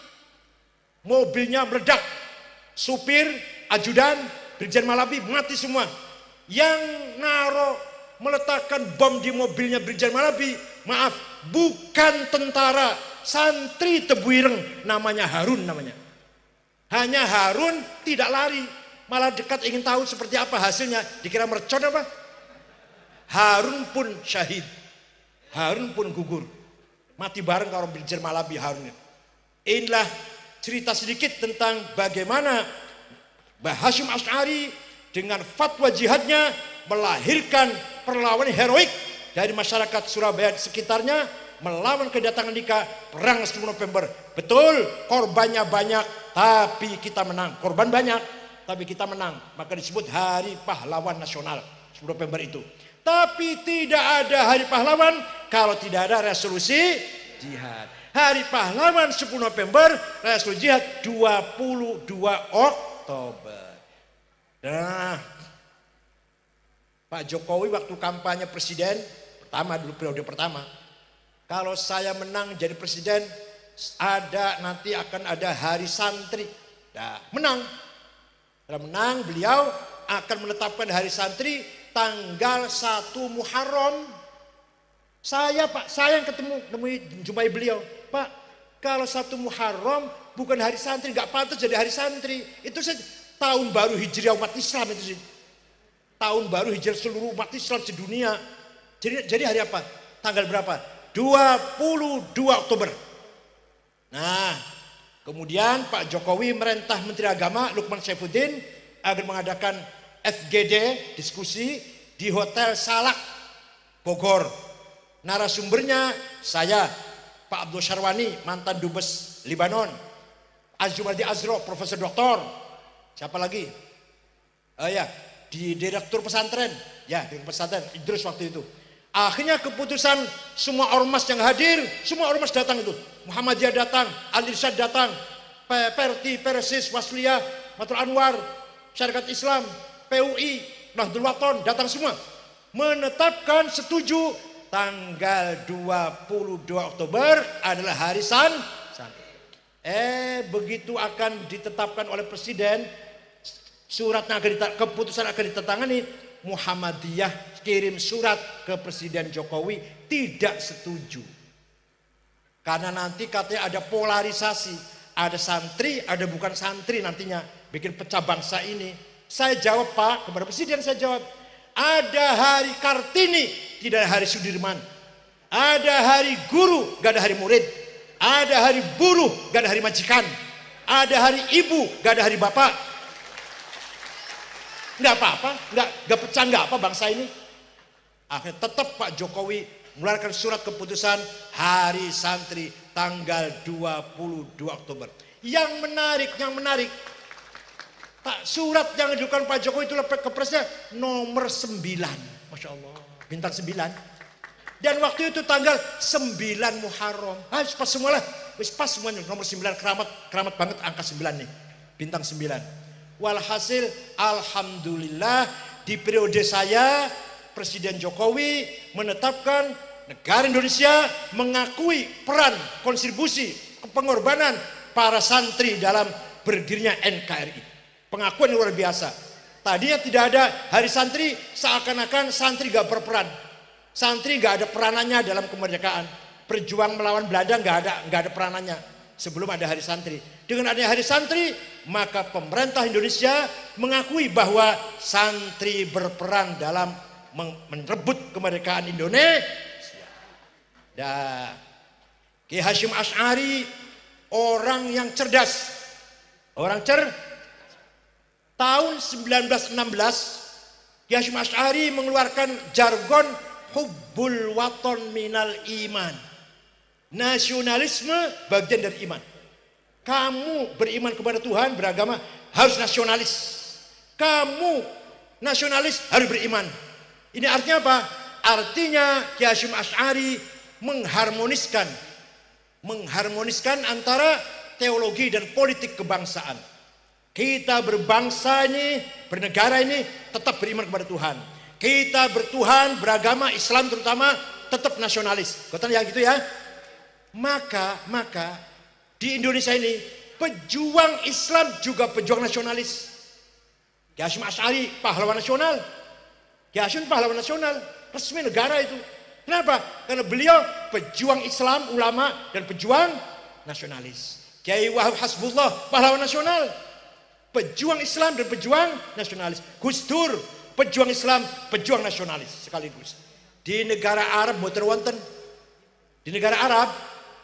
Mobilnya meledak. Supir, ajudan, Brigjen Malabi mati semua. Yang meletakkan bom di mobilnya Brigjen Malabi, maaf, bukan tentara, santri Tebuireng, namanya Harun namanya. Hanya Harun tidak lari, malah dekat ingin tahu seperti apa hasilnya, dikira mercon apa? Harun pun syahid, Harun pun gugur, mati bareng kalau Brigjen Malabi Harun. Inilah cerita sedikit tentang bagaimana Mbah Hashim Asy'ari dengan fatwa jihadnya melahirkan perlawanan heroik dari masyarakat Surabaya sekitarnya melawan kedatangan nikah perang 10 November. Betul, korbannya banyak, tapi kita menang. Korban banyak, tapi kita menang. Maka disebut Hari Pahlawan Nasional 10 November itu. Tapi tidak ada Hari Pahlawan kalau tidak ada resolusi jihad. Hari Pahlawan 10 November, resolusi jihad 22 Oktober. Nah, Pak Jokowi waktu kampanye presiden pertama, dulu periode pertama, kalau saya menang jadi presiden, nanti akan ada hari santri. Nah, menang. Setelah menang, beliau akan menetapkan hari santri tanggal 1 Muharram. Saya yang jumpai beliau. Pak, kalau 1 Muharram bukan hari santri, nggak pantas jadi hari santri. Itu tahun baru hijriah umat Islam itu sih. Tahun baru hijriah seluruh umat Islam di dunia. Jadi hari apa? Tanggal berapa? 22 Oktober. Nah, kemudian Pak Jokowi merintah Menteri Agama Lukman Saifuddin agar mengadakan FGD, diskusi di Hotel Salak, Bogor. Narasumbernya saya, Pak Abdul Syarwani, mantan Dubes Libanon, Azumardi Azro, Profesor Doktor, siapa lagi? Di Direktur Pesantren, Direktur Pesantren Idrus waktu itu. Akhirnya keputusan semua ormas yang hadir, semua ormas datang itu. Muhammadiyah datang, Al-Irsyad datang, Perti, Persis, Wasliyah, Matul Anwar, Syarikat Islam, PUI, Nahdlatul Wathon datang semua. Menetapkan setuju tanggal 22 Oktober adalah hari santri. Begitu akan ditetapkan oleh Presiden, keputusan akan ditandatangani, Muhammadiyah kirim surat ke Presiden Jokowi tidak setuju. Karena nanti katanya ada polarisasi, ada santri, ada bukan santri nantinya, bikin pecah bangsa ini. Saya jawab, Pak, kepada Presiden saya jawab, ada hari Kartini, tidak ada hari Sudirman. Ada hari guru, gak ada hari murid. Ada hari buruh, gak ada hari majikan. Ada hari ibu, gak ada hari bapak. Nggak apa-apa, nggak pecah, nggak apa bangsa ini. Akhirnya tetap Pak Jokowi mengeluarkan surat keputusan hari santri tanggal 22 Oktober. Yang menarik, surat yang diajukan Pak Jokowi itu ke Presnya nomor 9, Masya Allah, bintang 9. Dan waktu itu tanggal 9 Muharram. Pas semualah, pas semuanya nomor 9, keramat banget angka 9 nih, bintang 9. Walhasil alhamdulillah di periode saya Presiden Jokowi menetapkan negara Indonesia mengakui peran, kontribusi, pengorbanan para santri dalam berdirinya NKRI. Pengakuan luar biasa. Tadinya tidak ada hari santri, seakan-akan santri gak berperan. Santri gak ada peranannya dalam kemerdekaan. Perjuang melawan Belanda gak ada peranannya sebelum ada hari santri. Dengan adanya hari santri, maka pemerintah Indonesia mengakui bahwa santri berperan dalam merebut kemerdekaan Indonesia. Dan Ki Hasyim Asy'ari orang yang cerdas. Tahun 1916 Ki Hasyim Asy'ari mengeluarkan jargon hubbul waton minal iman. Nasionalisme bagian dari iman. Kamu beriman kepada Tuhan, beragama, harus nasionalis. Kamu nasionalis harus beriman. Ini artinya apa? Artinya Ki Hasyim Asy'ari mengharmoniskan antara teologi dan politik kebangsaan. Kita berbangsa ini, bernegara ini tetap beriman kepada Tuhan. Kita bertuhan, beragama, Islam terutama tetap nasionalis. Kata yang gitu ya. Maka di Indonesia ini pejuang Islam juga pejuang nasionalis. Ki Hasyim Asy'ari pahlawan nasional. Ki Hasyim pahlawan nasional, resmi negara itu. Kenapa? Karena beliau pejuang Islam, ulama dan pejuang nasionalis. Kiai Wahab Hasbullah pahlawan nasional, pejuang Islam dan pejuang nasionalis. Gus Dur pejuang Islam, pejuang nasionalis sekaligus. Di negara Arab boten wonten. Di negara Arab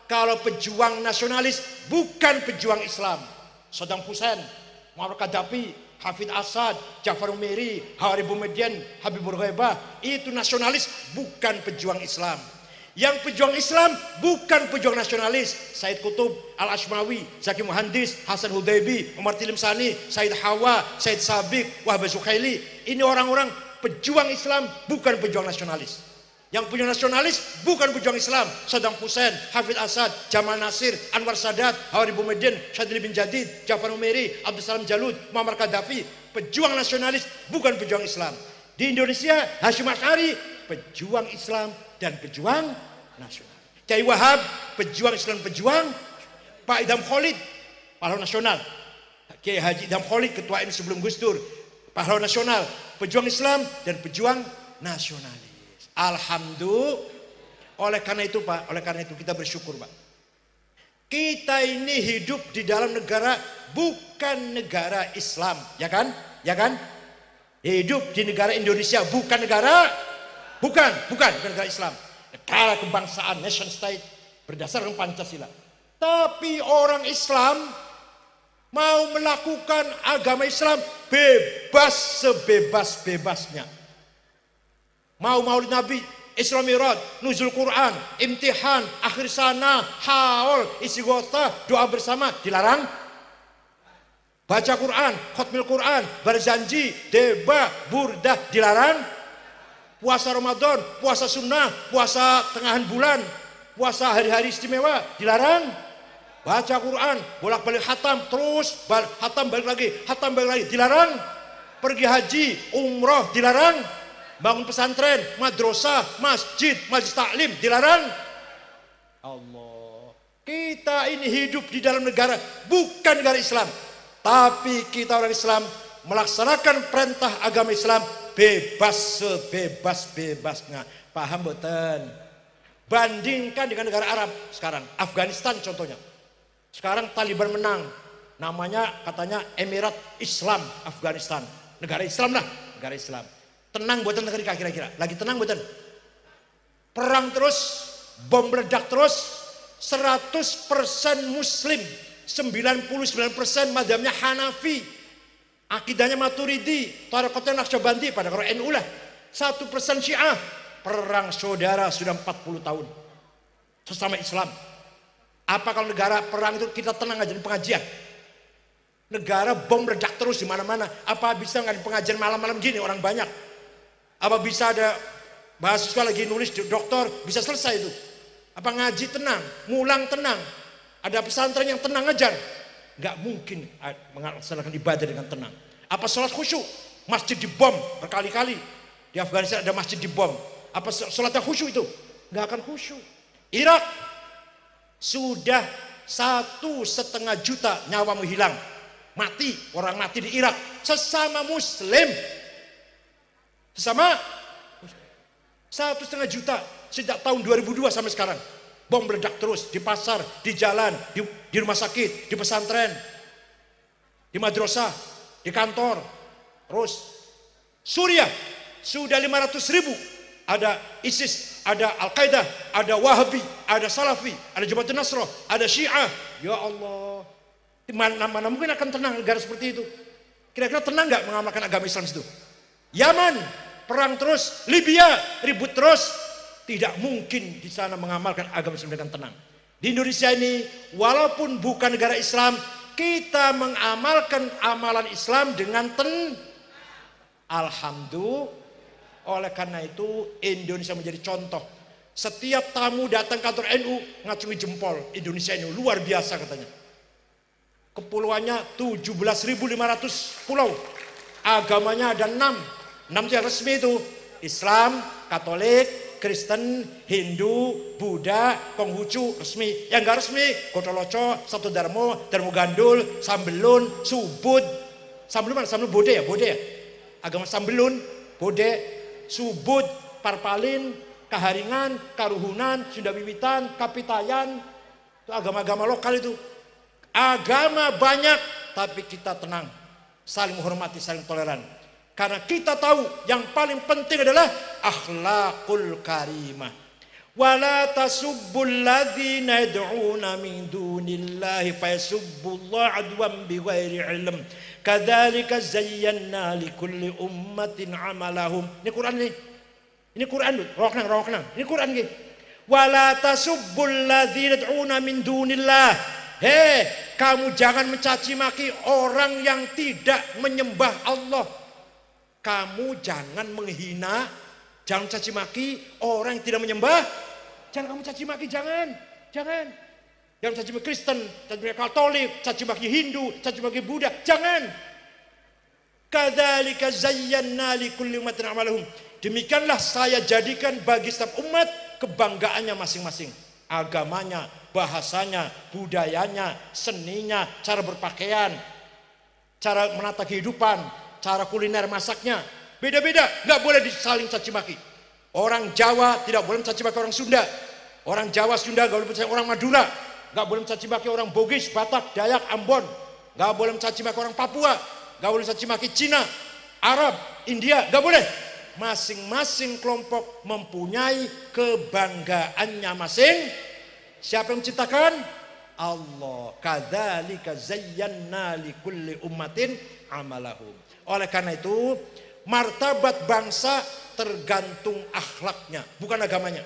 kalau pejuang nasionalis bukan pejuang Islam, Saddam Hussein, Muammar Gaddafi, Hafid Assad, Jafar Umeri, Hawari Boumediene, Habibur Ghaibah, itu nasionalis bukan pejuang Islam. Yang pejuang Islam bukan pejuang nasionalis, Said Qutb, Al-Ashmawi, Zaki Muhandis, Hasan Hudaybi, Umar Tilimsani, Said Hawa, Said Sabiq, Wahbah Zuhaili. Ini orang-orang pejuang Islam bukan pejuang nasionalis. Yang punya nasionalis bukan pejuang Islam, Saddam Hussein, Hafid Assad, Jamal Nasir, Anwar Sadat, Hawari Boumediene, Syadli bin Jadid, Jafar Umeri, Abdul Salam Jalud, Muammar Gaddafi. Pejuang nasionalis bukan pejuang Islam. Di Indonesia Hasyim Asy'ari pejuang Islam dan pejuang nasional. Kiai Wahab pejuang Islam, pejuang Pak Idham Khalid, pahlawan nasional. Kiai Haji Idham Khalid, ketua MI sebelum Gus Dur, pahlawan nasional, pejuang Islam dan pejuang nasionalis. Alhamdulillah. Oleh karena itu Pak, oleh karena itu kita bersyukur Pak. Kita ini hidup di dalam negara bukan negara Islam, ya kan? Ya kan? Hidup di negara Indonesia bukan negara negara Islam. Negara kebangsaan, nation state berdasarkan Pancasila. Tapi orang Islam mau melakukan agama Islam bebas sebebas-bebasnya. Mau Maulid Nabi, Isra Mi'raj, nuzul Quran, imtihan, akhir sana, haul, isi gota, doa bersama dilarang. Baca Quran, khotmil Quran, berjanji, deba, burdah dilarang. Puasa Ramadan, puasa sunnah, puasa tengahan bulan, puasa hari-hari istimewa dilarang. Baca Quran, bolak-balik hatam, terus hatam balik lagi, dilarang. Pergi haji, umroh dilarang. Bangun pesantren, madrasah, masjid, majelis taklim dilarang. Allah, kita ini hidup di dalam negara bukan negara Islam, tapi kita orang Islam melaksanakan perintah agama Islam bebas sebebas-bebasnya. Paham boten? Bandingkan dengan negara Arab sekarang, Afghanistan contohnya. Sekarang Taliban menang, namanya katanya Emirat Islam Afghanistan, negara Islam lah, negara Islam. Tenang buatan negara kira-kira, lagi tenang buatan. Perang terus, bom meledak terus, 100% Muslim, 99% madhabnya Hanafi, akidahnya Maturidi, tarekatnya Naqsyabandi, pada kalau NU lah, 1% Syiah. Perang saudara sudah 40 tahun sesama Islam. Apa kalau negara perang itu kita tenang aja di pengajian? Negara bom meledak terus di mana-mana. Apa bisa nggak di pengajian malam-malam gini orang banyak? Apa bisa ada mahasiswa lagi nulis doktor bisa selesai itu? Apa ngaji tenang, ngulang tenang? Ada pesantren yang tenang aja? Nggak mungkin melaksanakan ibadah dengan tenang. Apa sholat khusyuk? Masjid dibom berkali-kali. Di Afghanistan ada masjid dibom. Apa sholatnya khusyuk itu? Nggak akan khusyuk. Irak sudah 1,5 juta nyawa menghilang, mati, orang mati di Irak, sesama Muslim. Sesama 1,5 juta sejak tahun 2002 sampai sekarang. Bom meledak terus di pasar, di jalan, di rumah sakit, di pesantren, di madrasah, di kantor. Terus Suriah sudah 500.000. Ada ISIS, ada Al-Qaeda, ada Wahabi, ada Salafi, ada Jabhatun Nasrah, ada Syiah. Ya Allah, mana mungkin akan tenang negara seperti itu? Kira-kira tenang nggak mengamalkan agama Islam itu? Yaman perang terus, Libya ribut terus, tidak mungkin di sana mengamalkan agama Islam dengan tenang. Di Indonesia ini walaupun bukan negara Islam, kita mengamalkan amalan Islam dengan Alhamdulillah. Oleh karena itu Indonesia menjadi contoh. Setiap tamu datang kantor NU ngacungi jempol. Indonesia ini luar biasa katanya. Kepulauannya 17.500 pulau. Agamanya ada 6 yang resmi itu. Islam, Katolik, Kristen, Hindu, Buddha, Konghucu resmi. Yang enggak resmi Kotoloco, Sabtu Darmo, Darmo Gandul, Sambelun, Subud. Sambelun mana? Sambelun Bode ya? Agama Sambelun, Bode, Subud, Parpalin, Kaharingan, Karuhunan, Sunda Wiwitan, Kapitayan. Itu agama-agama lokal itu. Agama banyak, tapi kita tenang, saling menghormati, saling toleran. Karena kita tahu yang paling penting adalah akhlakul karimah. Wala tasubbul ladzina yad'una min dunillahi fayasubbullaha adwan bighairi ilm. Kadzalika zayyana likulli ummatin amalahum. Ini Quran nih. Ini Quran tuh, rawaknang. Ini Quran nggih. Wala tasubbul ladzina yad'una min dunillah. Hei, kamu jangan mencaci maki orang yang tidak menyembah Allah. Kamu jangan menghina, jangan caci maki orang yang tidak menyembah. Jangan kamu caci maki, jangan. Jangan caci maki Kristen, caci maki Katolik, caci maki Hindu, caci maki Buddha, jangan. Kadzalika zayyana likulli ummatin amalahum. Demikianlah saya jadikan bagi setiap umat kebanggaannya masing-masing. Agamanya bahasanya, budayanya, seninya, cara berpakaian, cara menata kehidupan, cara kuliner masaknya. Beda-beda, nggak boleh disaling caci maki. Orang Jawa tidak boleh mencaci maki orang Sunda. Orang Jawa, Sunda nggak boleh mencaci orang Madura. Nggak boleh mencaci maki orang Bugis, Batak, Dayak, Ambon. Nggak boleh mencaci maki orang Papua. Nggak boleh mencaci maki Cina, Arab, India. Nggak boleh. Masing-masing kelompok mempunyai kebanggaannya masing. Siapa yang menciptakan? Allah. Kadzalika zayyana likulli ummatin amalahum. Oleh karena itu, martabat bangsa tergantung akhlaknya, bukan agamanya.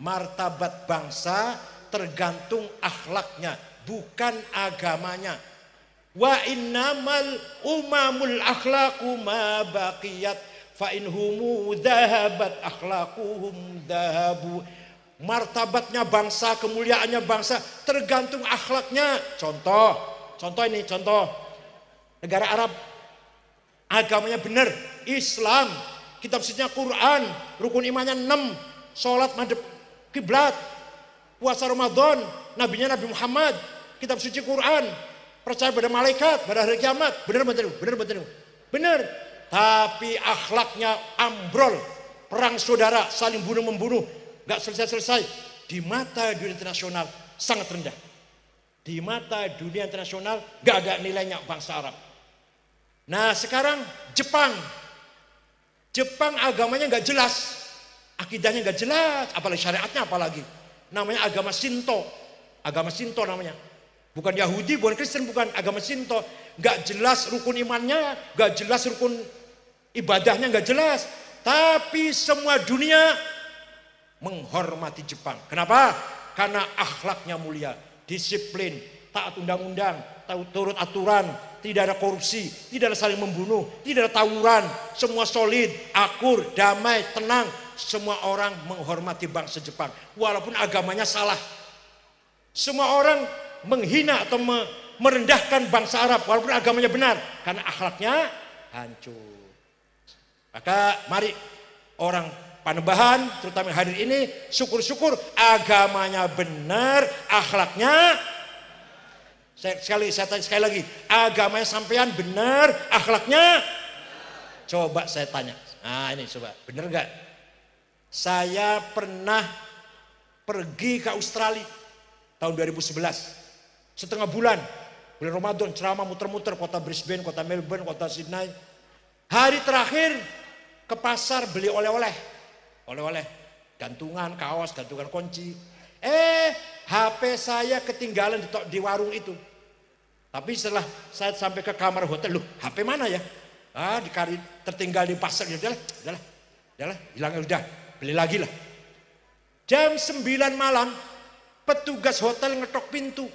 Martabat bangsa tergantung akhlaknya, bukan agamanya. Wa innamal umamul akhlaqu ma baqiyat fa inhumu dhahabat akhlaquhum dhahabu. Martabatnya bangsa, kemuliaannya bangsa tergantung akhlaknya. Contoh negara Arab, agamanya benar, Islam, kitab sucinya Quran, rukun imannya 6, sholat madhep kiblat, puasa Ramadan, nabinya Nabi Muhammad, kitab suci Quran, percaya pada malaikat, pada hari kiamat. Benar. Tapi akhlaknya ambrol, perang saudara, saling bunuh membunuh, nggak selesai. Di mata dunia internasional sangat rendah. Di mata dunia internasional nggak ada nilainya bangsa Arab. Nah sekarang Jepang agamanya nggak jelas, akidahnya nggak jelas, apalagi syariatnya apalagi. Namanya agama Shinto namanya. Bukan Yahudi, bukan Kristen, bukan, agama Shinto. Nggak jelas rukun imannya, nggak jelas rukun ibadahnya, nggak jelas. Tapi semua dunia menghormati Jepang. Kenapa? Karena akhlaknya mulia, disiplin, taat undang-undang, turut aturan, tidak ada korupsi, tidak ada saling membunuh, tidak ada tawuran, semua solid, akur, damai, tenang. Semua orang menghormati bangsa Jepang, walaupun agamanya salah. Semua orang menghina atau merendahkan bangsa Arab, walaupun agamanya benar, karena akhlaknya hancur. Maka mari orang Panembahan, terutama hadir ini, syukur-syukur agamanya benar, akhlaknya. Saya tanya sekali lagi, agamanya sampean benar, akhlaknya? Coba saya tanya. Nah ini coba, benar nggak? Saya pernah pergi ke Australia tahun 2011, setengah bulan Ramadan, ceramah muter-muter kota Brisbane, kota Melbourne, kota Sydney. Hari terakhir ke pasar beli oleh-oleh, gantungan kaos, gantungan kunci. HP saya ketinggalan di warung itu. Tapi setelah saya sampai ke kamar hotel, loh HP mana ya? Tertinggal di pasar. Udahlah, hilang udah, beli lagi lah. Jam 9 malam, petugas hotel ngetok pintu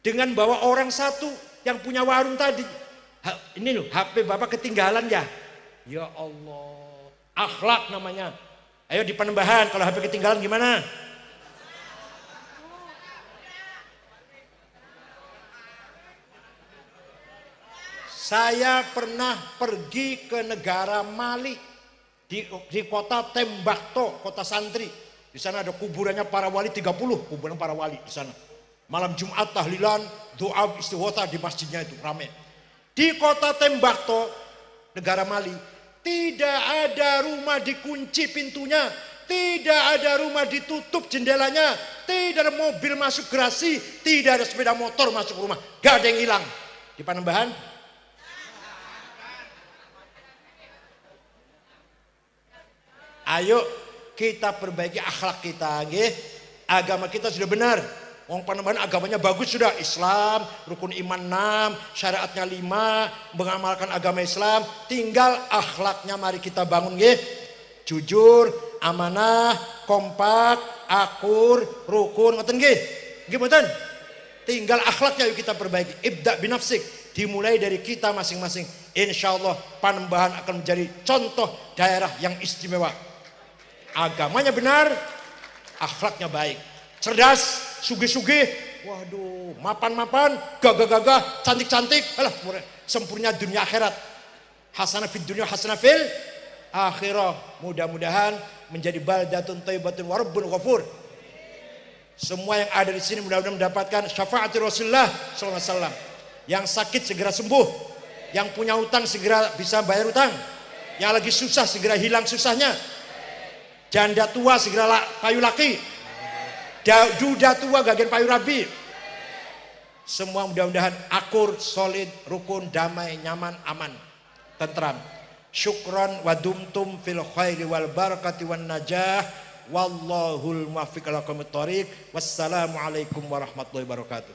dengan bawa orang satu yang punya warung tadi. Ini loh, HP Bapak ketinggalan ya? Ya Allah, akhlak namanya. Ayo di Panembahan, kalau HP ketinggalan gimana? Saya pernah pergi ke negara Mali, di kota Tembakto, kota santri. Di sana ada kuburannya para wali 30, kuburan para wali di sana. Malam Jumat tahlilan, doa istighotha di masjidnya itu ramai. Di kota Tembakto, negara Mali, tidak ada rumah dikunci pintunya, tidak ada rumah ditutup jendelanya, tidak ada mobil masuk gerasi, tidak ada sepeda motor masuk rumah, gak ada yang hilang. Di Panembahan, ayo kita perbaiki akhlak kita, nggih. Agama kita sudah benar. Wong Panembahan agamanya bagus sudah, Islam, rukun iman 6, syariatnya 5, mengamalkan agama Islam, tinggal akhlaknya mari kita bangun nggih. Jujur, amanah, kompak, akur, rukun, ngoten nggih. Nggih mboten? Tinggal akhlaknya yuk kita perbaiki. Ibda binafsik, dimulai dari kita masing-masing. Insyaallah Panembahan akan menjadi contoh daerah yang istimewa. Agamanya benar, akhlaknya baik, cerdas, sugih-sugih, waduh, mapan-mapan, gagah-gagah, cantik-cantik, alah sempurna dunia akhirat. Hasanah fid dunya, hasanah fil akhirah. Mudah-mudahan menjadi baldatun thayyibatun wa rabbun ghafur. Semua yang ada di sini mudah-mudahan mendapatkan syafaat Rasulullah SAW. Yang sakit segera sembuh, yang punya utang segera bisa bayar utang, yang lagi susah segera hilang susahnya, janda tua segera payu laki, duda tua gagen payu rabi. Semua mudah-mudahan akur, solid, rukun, damai, nyaman, aman, tentram. Syukron wa dumtum fil khairi wal barakati wan najah. Wallahul muwaffiq ala aqwamit thoriq. Wassalamualaikum warahmatullahi wabarakatuh.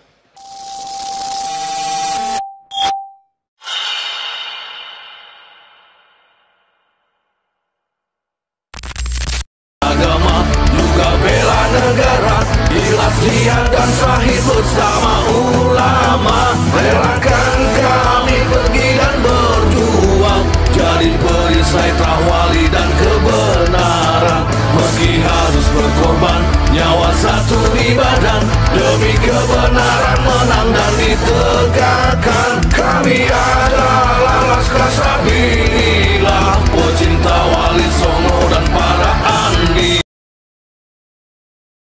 Agama juga bela negara, ikhlas jihad dan syahid bersama ulama. Relakan kami pergi dan berjuang, jadi perisai trawali dan kebenaran. Meski harus berkorban nyawa satu di badan, demi kebenaran menang dan ditegakkan. Kami adalah Laskar Sabili.